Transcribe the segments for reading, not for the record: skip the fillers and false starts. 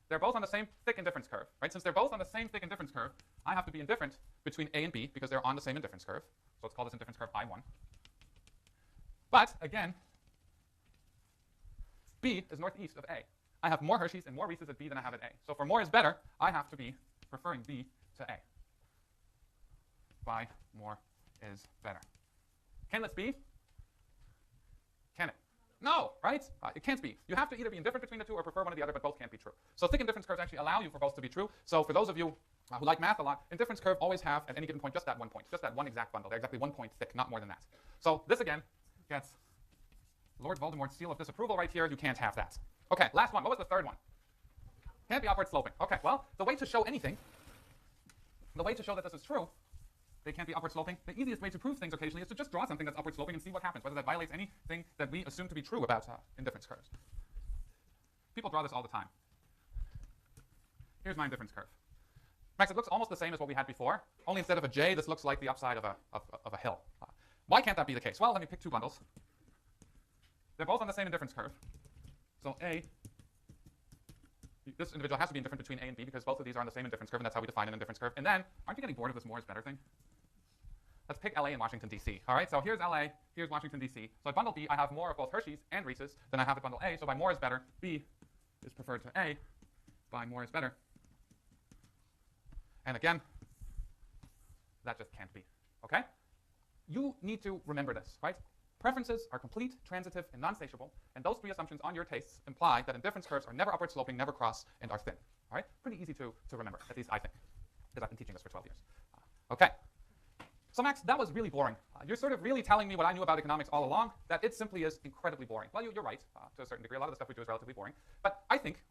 they're both on the same thick indifference curve, right? Since they're both on the same thick indifference curve, I have to be indifferent between A and B because they're on the same indifference curve. So let's call this indifference curve I1. But again, B is northeast of A. I have more Hershey's and more Reese's at B than I have at A. So for more is better, I have to be preferring B to A. By more is better. Can this be? Can it? No, right? It can't be. You have to either be indifferent between the two or prefer one or the other, but both can't be true. So thick indifference curves actually allow you for both to be true. So for those of you who like math a lot, indifference curve always have at any given point just that one point, just that one exact bundle. They're exactly 1 point thick, not more than that. So this again gets Lord Voldemort's seal of disapproval right here. You can't have that. Okay, last one. What was the third one? Can't be upward sloping. Okay, well, the way to show anything, the way to show that this is true, they can't be upward sloping. The easiest way to prove things occasionally is to just draw something that's upward sloping and see what happens, whether that violates anything that we assume to be true about indifference curves. People draw this all the time. Here's my indifference curve. Max, it looks almost the same as what we had before, only instead of a J, this looks like the upside of a hill. Why can't that be the case? Well, let me pick two bundles. They're both on the same indifference curve. So A, this individual has to be indifferent between A and B because both of these are on the same indifference curve, and that's how we define an indifference curve. And then, aren't you getting bored of this more is better thing? Let's pick LA and Washington, D.C. All right, so here's LA, here's Washington, D.C. So at bundle B, I have more of both Hershey's and Reese's than I have at bundle A. So by more is better, B is preferred to A. By more is better. And again, that just can't be, okay? You need to remember this, right? Preferences are complete, transitive, and non-satiable, and those three assumptions on your tastes imply that indifference curves are never upward sloping, never cross, and are thin, all right? Pretty easy to remember, at least I think, because I've been teaching this for 12 years. Okay. So Max, that was really boring. You're sort of really telling me what I knew about economics all along, that it simply is incredibly boring. Well, you're right, to a certain degree. A lot of the stuff we do is relatively boring. But I think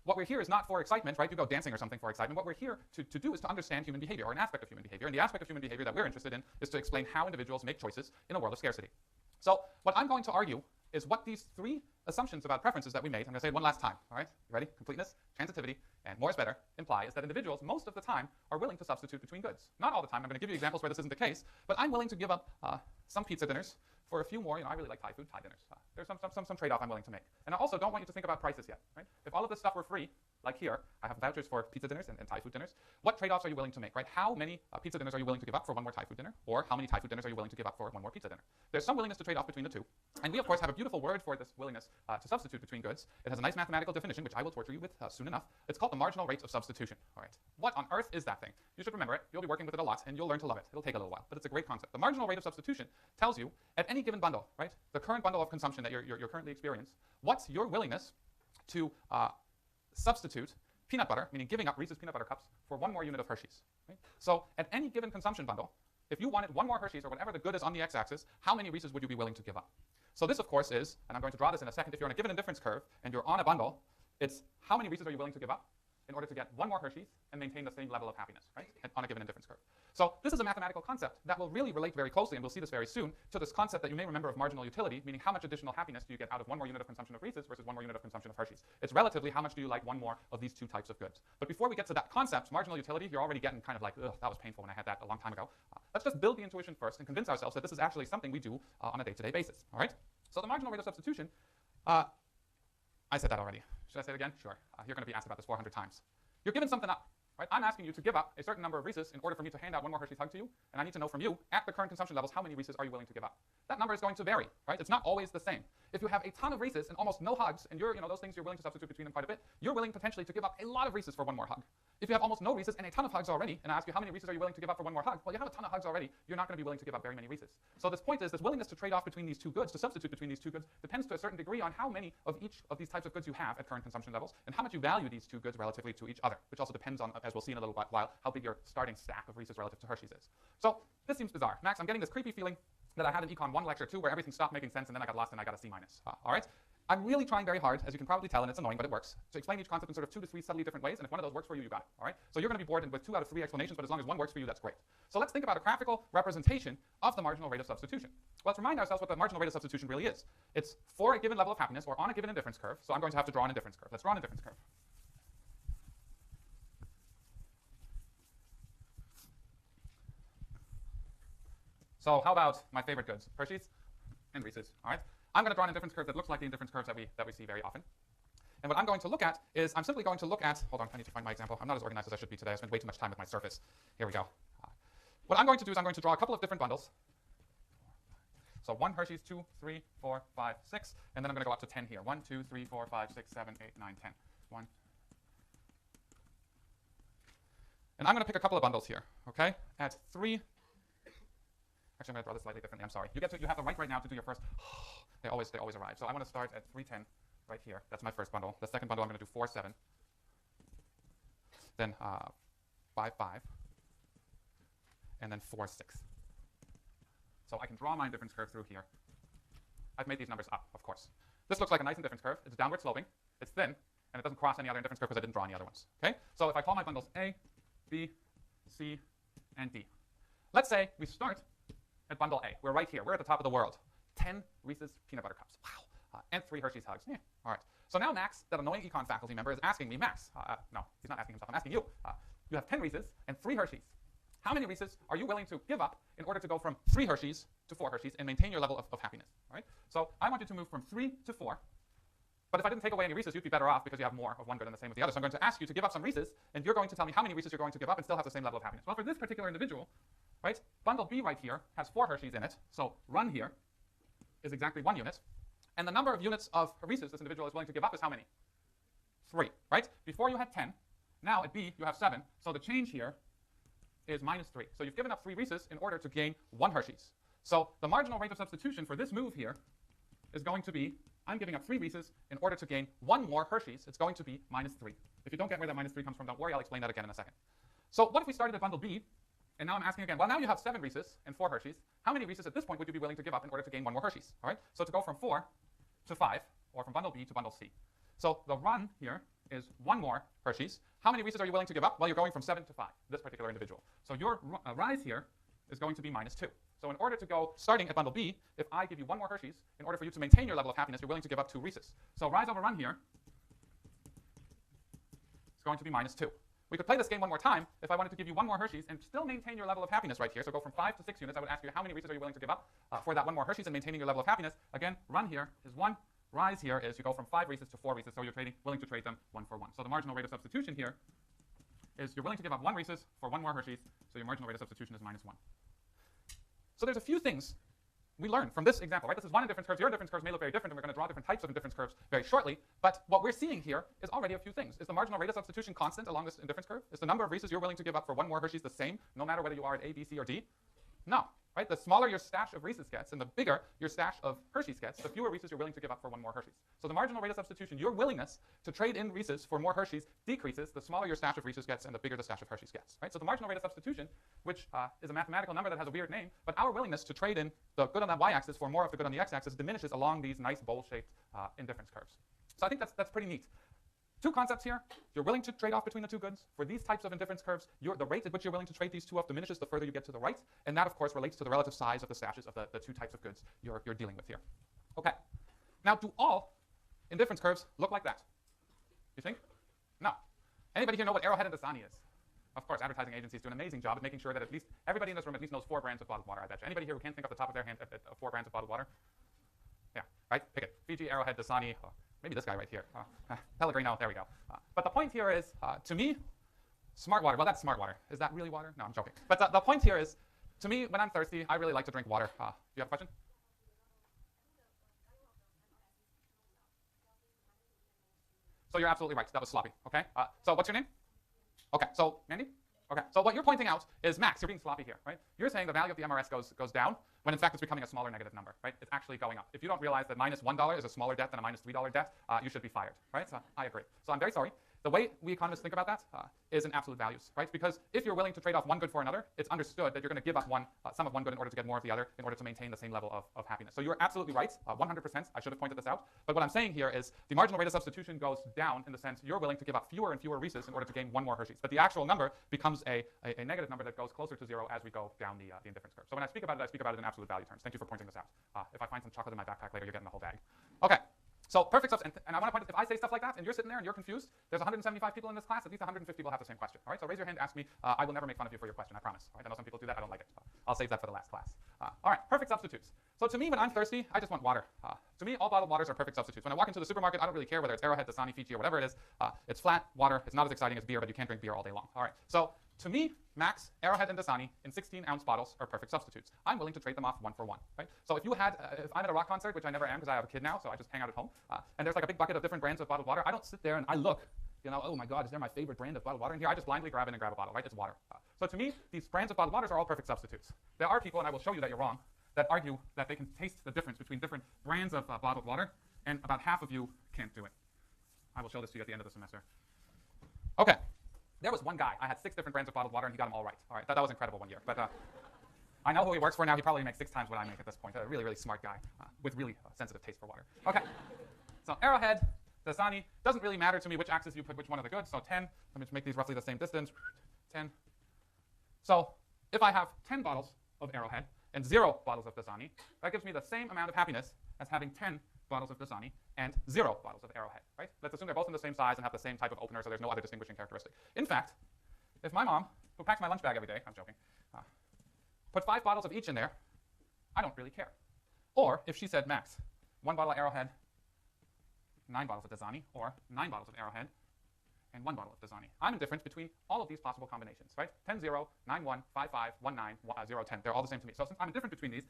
what we're here is not for excitement, right? You go dancing or something for excitement. What we're here to do is to understand human behavior, or an aspect of human behavior. And the aspect of human behavior that we're interested in is to explain how individuals make choices in a world of scarcity. So what I'm going to argue is what these three assumptions about preferences that we made, I'm going to say it one last time, all right? You ready? Completeness, transitivity, and more is better imply is that individuals most of the time are willing to substitute between goods. Not all the time. I'm going to give you examples where this isn't the case, but I'm willing to give up some pizza dinners for a few more. I really like Thai food, Thai dinners. There's some trade-off I'm willing to make. And I also don't want you to think about prices yet, right? If all of this stuff were free, like here, I have vouchers for pizza dinners and Thai food dinners. What trade-offs are you willing to make, right? How many pizza dinners are you willing to give up for one more Thai food dinner? Or how many Thai food dinners are you willing to give up for one more pizza dinner? There's some willingness to trade off between the two. And we, of course, have a beautiful word for this willingness to substitute between goods. It has a nice mathematical definition, which I will torture you with soon enough. It's called the marginal rate of substitution. All right. What on earth is that thing? You should remember it. You'll be working with it a lot, and you'll learn to love it. It'll take a little while, but it's a great concept. The marginal rate of substitution tells you, at any given bundle, right, the current bundle of consumption that you're currently experiencing, what's your willingness to substitute peanut butter, meaning giving up Reese's peanut butter cups, for one more unit of Hershey's. Right? So at any given consumption bundle, if you wanted one more Hershey's or whatever the good is on the x-axis, how many Reese's would you be willing to give up? So this, of course, is, and I'm going to draw this in a second, if you're on a given indifference curve and you're on a bundle, it's how many Reese's are you willing to give up in order to get one more Hershey's and maintain the same level of happiness, right, on a given indifference curve. So this is a mathematical concept that will really relate very closely, and we'll see this very soon, to this concept that you may remember of marginal utility, meaning how much additional happiness do you get out of one more unit of consumption of Reese's versus one more unit of consumption of Hershey's. It's relatively how much do you like one more of these two types of goods. But before we get to that concept, marginal utility, you're already getting kind of like, ugh, that was painful when I had that a long time ago. Let's just build the intuition first and convince ourselves that this is actually something we do on a day-to-day basis, all right? So the marginal rate of substitution, I said that already. Should I say it again? Sure. You're going to be asked about this 400 times. You're giving something up. Right? I'm asking you to give up a certain number of Reese's in order for me to hand out one more Hershey's hug to you, and I need to know from you, at the current consumption levels, how many Reese's are you willing to give up? That number is going to vary, right? It's not always the same. If you have a ton of Reese's and almost no hugs, and those things you're willing to substitute between them quite a bit, you're willing potentially to give up a lot of Reese's for one more hug. If you have almost no Reese's and a ton of hugs already, and I ask you how many Reese's are you willing to give up for one more hug, well, you have a ton of hugs already. You're not going to be willing to give up very many Reese's. So this point is this willingness to trade off between these two goods, to substitute between these two goods, depends to a certain degree on how many of each of these types of goods you have at current consumption levels, and how much you value these two goods relatively to each other, which also depends on, as we'll see in a little while, how big your starting stack of Reese's relative to Hershey's is. So this seems bizarre. Max, I'm getting this creepy feeling that I had in Econ 1 lecture 2 where everything stopped making sense and then I got lost and I got a C-. All right? I'm really trying very hard, as you can probably tell, and it's annoying, but it works, to explain each concept in sort of 2 to 3 subtly different ways, and if one of those works for you, you got it, all right? So you're going to be bored with 2 out of 3 explanations, but as long as one works for you, that's great. So let's think about a graphical representation of the marginal rate of substitution. Well, let's remind ourselves what the marginal rate of substitution really is. It's for a given level of happiness or on a given indifference curve, so I'm going to have to draw an indifference curve. Let's draw an indifference curve. So how about my favorite goods, Hershey's and Reese's, all right? I'm going to draw an indifference curve that looks like the indifference curves that we see very often. And what I'm going to look at is I'm simply going to look at, hold on, I need to find my example. I'm not as organized as I should be today. I spent way too much time with my surface. Here we go. What I'm going to do is I'm going to draw a couple of different bundles. So 1 Hershey's, 2, 3, 4, 5, 6, and then I'm going to go up to 10 here. 1, 2, 3, 4, 5, 6, 7, 8, 9, 10. 1. And I'm going to pick a couple of bundles here, okay? At 3. Actually, I'm going to draw this slightly differently. I'm sorry. You have the right now to do your first. They always arrive. So I want to start at 310 right here. That's my first bundle. The second bundle I'm going to do 4, 7. Then 5, 5. And then 4, 6. So I can draw my indifference curve through here. I've made these numbers up, of course. This looks like a nice indifference curve. It's downward sloping. It's thin. And it doesn't cross any other indifference curve because I didn't draw any other ones. Okay? So if I call my bundles A, B, C, and D. Let's say we start at bundle A. We're right here. We're at the top of the world. 10 Reese's peanut butter cups. Wow. And 3 Hershey's Hugs. Yeah. All right. So now Max, that annoying econ faculty member, is asking me, Max, no, he's not asking himself. I'm asking you. You have 10 Reese's and 3 Hershey's. How many Reese's are you willing to give up in order to go from 3 Hershey's to 4 Hershey's and maintain your level of happiness? All right? So I want you to move from 3 to 4. But if I didn't take away any Reese's, you'd be better off because you have more of one good and the same with the other. So I'm going to ask you to give up some Reese's, and you're going to tell me how many Reese's you're going to give up and still have the same level of happiness. Well, for this particular individual, right, bundle B right here has 4 Hershey's in it. So run here is exactly 1 unit. And the number of units of Reese's this individual is willing to give up is how many? 3, right? Before you had 10. Now at B, you have 7. So the change here is -3. So you've given up 3 Reese's in order to gain 1 Hershey's. So the marginal rate of substitution for this move here is going to be, I'm giving up 3 Reese's in order to gain 1 more Hershey's. It's going to be -3. If you don't get where that -3 comes from, don't worry. I'll explain that again in a second. So what if we started at bundle B, and now I'm asking again, well, now you have 7 Reese's and 4 Hershey's. How many Reese's at this point would you be willing to give up in order to gain 1 more Hershey's? All right? So to go from 4 to 5, or from bundle B to bundle C. So the run here is 1 more Hershey's. How many Reese's are you willing to give up? Well, you're going from 7 to 5, this particular individual. So your rise here is going to be -2. So in order to go, starting at bundle B, if I give you 1 more Hershey's, in order for you to maintain your level of happiness, you're willing to give up 2 Reese's. So rise over run here is going to be -2. We could play this game one more time. If I wanted to give you 1 more Hershey's and still maintain your level of happiness right here, so go from 5 to 6 units, I would ask you how many Reese's are you willing to give up for that 1 more Hershey's and maintaining your level of happiness. Again, run here is 1. Rise here is you go from 5 Reese's to 4 Reese's, so you're willing to trade them 1 for 1. So the marginal rate of substitution here is you're willing to give up 1 Reese's for 1 more Hershey's, so your marginal rate of substitution is -1. So there's a few things we learn from this example, right? This is one indifference curve. Your indifference curves may look very different, and we're going to draw different types of indifference curves very shortly. But what we're seeing here is already a few things. Is the marginal rate of substitution constant along this indifference curve? Is the number of Reese's you're willing to give up for 1 more Hershey's the same, no matter whether you are at A, B, C, or D? No. Right? The smaller your stash of Reese's gets and the bigger your stash of Hershey's gets, the fewer Reese's you're willing to give up for 1 more Hershey's. So the marginal rate of substitution, your willingness to trade in Reese's for more Hershey's decreases the smaller your stash of Reese's gets and the bigger the stash of Hershey's gets. Right? So the marginal rate of substitution, which is a mathematical number that has a weird name, but our willingness to trade in the good on that y-axis for more of the good on the x-axis diminishes along these nice bowl-shaped indifference curves. So I think that's pretty neat. 2 concepts here. You're willing to trade off between the 2 goods. For these types of indifference curves, the rate at which you're willing to trade these 2 off diminishes the further you get to the right. And that, of course, relates to the relative size of the stashes of the 2 types of goods you're dealing with here. OK. Now, do all indifference curves look like that? You think? No. Anybody here know what Arrowhead and Dasani is? Of course, advertising agencies do an amazing job at making sure that at least everybody in this room at least knows 4 brands of bottled water, I bet you. Anybody here who can't think off the top of their head at 4 brands of bottled water? Yeah, right? Pick it. Fiji, Arrowhead, Dasani. Oh, maybe this guy right here. Pellegrino, there we go. But the point here is, to me, smart water. Well, that's smart water. Is that really water? No, I'm joking. But the point here is, to me, when I'm thirsty, I really like to drink water. Do you have a question? So you're absolutely right. That was sloppy. OK? So what's your name? OK, so Mandy? OK, so what you're pointing out is, Max, you're being sloppy here, right? You're saying the value of the MRS goes down, when in fact it's becoming a smaller negative number, right? It's actually going up. If you don't realize that -$1 is a smaller debt than a -$3 debt, you should be fired, right? So I agree. So I'm very sorry. The way we economists think about that is in absolute values, right? Because if you're willing to trade off 1 good for another, it's understood that you're going to give up some of 1 good in order to get more of the other in order to maintain the same level of happiness. So you're absolutely right, 100%. I should have pointed this out. But what I'm saying here is the marginal rate of substitution goes down in the sense you're willing to give up fewer and fewer Reese's in order to gain 1 more Hershey's. But the actual number becomes a negative number that goes closer to 0 as we go down the indifference curve. So when I speak about it in absolute value terms. Thank you for pointing this out. If I find some chocolate in my backpack later, you're getting the whole bag. OK. So perfect subs, and I want to point out, if I say stuff like that and you're sitting there and you're confused, there's 175 people in this class, at least 150 will have the same question. All right, so raise your hand, ask me. I will never make fun of you for your question, I promise. All right, I know some people do that, I don't like it. I'll save that for the last class. All right, perfect substitutes. So to me, when I'm thirsty, I just want water. To me, all bottled waters are perfect substitutes. When I walk into the supermarket, I don't really care whether it's Arrowhead, Dasani, Fiji, or whatever it is. It's flat water. It's not as exciting as beer, but you can't drink beer all day long. All right. So to me, Max, Arrowhead, and Dasani in 16-ounce bottles are perfect substitutes. I'm willing to trade them off one for one. Right. So if I'm at a rock concert, which I never am because I have a kid now, so I just hang out at home, and there's like a big bucket of different brands of bottled water, I don't sit there and I look. Oh my God, is there my favorite brand of bottled water in here? I just blindly grab in and grab a bottle, right? It's water. So to me, these brands of bottled waters are all perfect substitutes. There are people, and I will show you that you're wrong, that argue that they can taste the difference between different brands of bottled water, and about half of you can't do it. I will show this to you at the end of the semester. Okay, there was one guy. I had 6 different brands of bottled water, and he got them all right. All right, that was incredible one year. But I know who he works for now. He probably makes 6 times what I make at this point. A really, really smart guy with really sensitive taste for water. Okay, so Arrowhead, Dasani, doesn't really matter to me which axis you put which one of the goods. So 10, let me just make these roughly the same distance. 10. So if I have 10 bottles of Arrowhead and 0 bottles of Dasani, that gives me the same amount of happiness as having 10 bottles of Dasani and 0 bottles of Arrowhead, right? Let's assume they're both in the same size and have the same type of opener, so there's no other distinguishing characteristic. In fact, if my mom, who packs my lunch bag every day, I'm joking, put 5 bottles of each in there, I don't really care. Or if she said, Max, 1 bottle of Arrowhead, 9 bottles of Dasani, or 9 bottles of Arrowhead, and 1 bottle of Dasani. I'm indifferent between all of these possible combinations, right? 10, 0, 9, 1, 5, 5, 1, 9, 0, 10. They're all the same to me. So since I'm indifferent between these,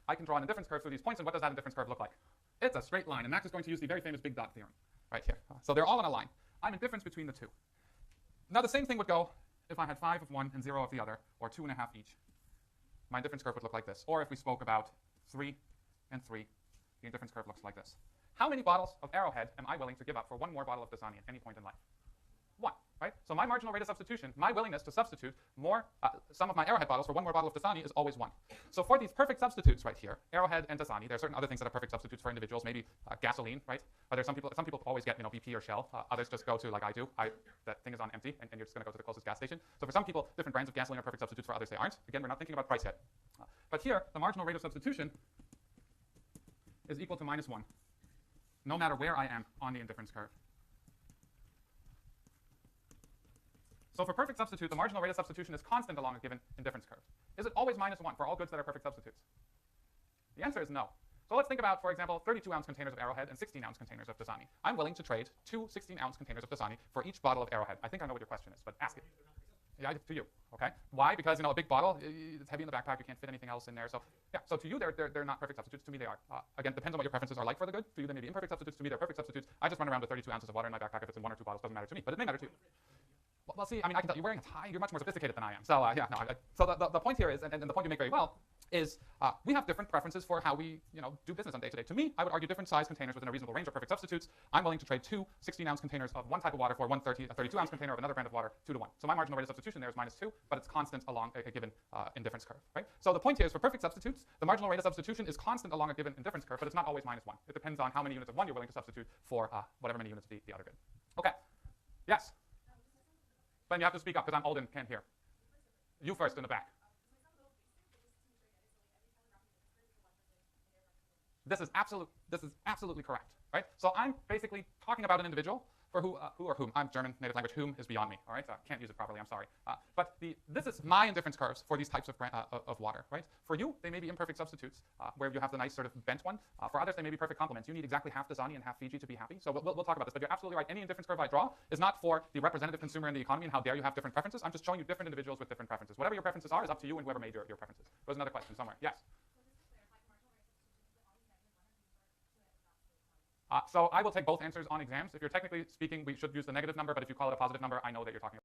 I can draw an indifference curve through these points, and what does that indifference curve look like? It's a straight line, and Max is going to use the very famous big dot theorem right here. So they're all on a line. I'm indifferent between the two. Now the same thing would go if I had 5 of one and 0 of the other, or 2.5 each. My indifference curve would look like this. Or if we spoke about 3 and 3, the indifference curve looks like this. How many bottles of Arrowhead am I willing to give up for 1 more bottle of Dasani at any point in life? 1, right? So my marginal rate of substitution, my willingness to substitute some of my Arrowhead bottles for 1 more bottle of Dasani is always 1. So for these perfect substitutes right here, Arrowhead and Dasani, there are certain other things that are perfect substitutes for individuals, maybe gasoline, right? But there's some people always get BP or Shell. Others just go to, like I do, that thing is on empty, and you're just going to go to the closest gas station. So for some people, different brands of gasoline are perfect substitutes. For others, they aren't. Again, we're not thinking about price yet. But here, the marginal rate of substitution is equal to -1. No matter where I am on the indifference curve. So for perfect substitute, the marginal rate of substitution is constant along a given indifference curve. Is it always -1 for all goods that are perfect substitutes? The answer is no. So let's think about, for example, 32-ounce containers of Arrowhead and 16-ounce containers of Dasani. I'm willing to trade 2 16-ounce containers of Dasani for each bottle of Arrowhead. I think I know what your question is, but ask it. Yeah, to you. Okay. Why? Because a big bottle, it's heavy in the backpack. You can't fit anything else in there. So yeah. So to you, they're not perfect substitutes. To me, they are. Again, depends on what your preferences are like for the good. To you, they may be imperfect substitutes. To me, they're perfect substitutes. I just run around with 32 ounces of water in my backpack. If it's in 1 or 2 bottles, doesn't matter to me. But it may matter to you. Well, see, I mean, I can tell you're wearing a tie. You're much more sophisticated than I am. So yeah, no. So the point here is, and the point you make very well, is we have different preferences for how we do business on day-to-day. To me, I would argue different size containers within a reasonable range are perfect substitutes. I'm willing to trade 2 16-ounce containers of one type of water for a 32-ounce container of another brand of water 2 to 1. So my marginal rate of substitution there is -2, but it's constant along a given indifference curve, right? So the point here is for perfect substitutes, the marginal rate of substitution is constant along a given indifference curve, but it's not always -1. It depends on how many units of one you're willing to substitute for whatever many units of the other good. Okay. Yes. Ben, you have to speak up because I'm old and can't hear. You first in the back. This is absolutely correct, right? So I'm basically talking about an individual for who or whom. I'm German, native language. Whom is beyond me, all right? Can't use it properly, I'm sorry. But this is my indifference curves for these types of water, right? For you, they may be imperfect substitutes, where you have the nice sort of bent one. For others, they may be perfect complements. You need exactly half Dasani and half Fiji to be happy. So we'll talk about this, but you're absolutely right. Any indifference curve I draw is not for the representative consumer in the economy and how dare you have different preferences. I'm just showing you different individuals with different preferences. Whatever your preferences are is up to you and whoever made your preferences. There's another question somewhere. Yes? So I will take both answers on exams. If you're technically speaking, we should use the negative number, but if you call it a positive number, I know that you're talking about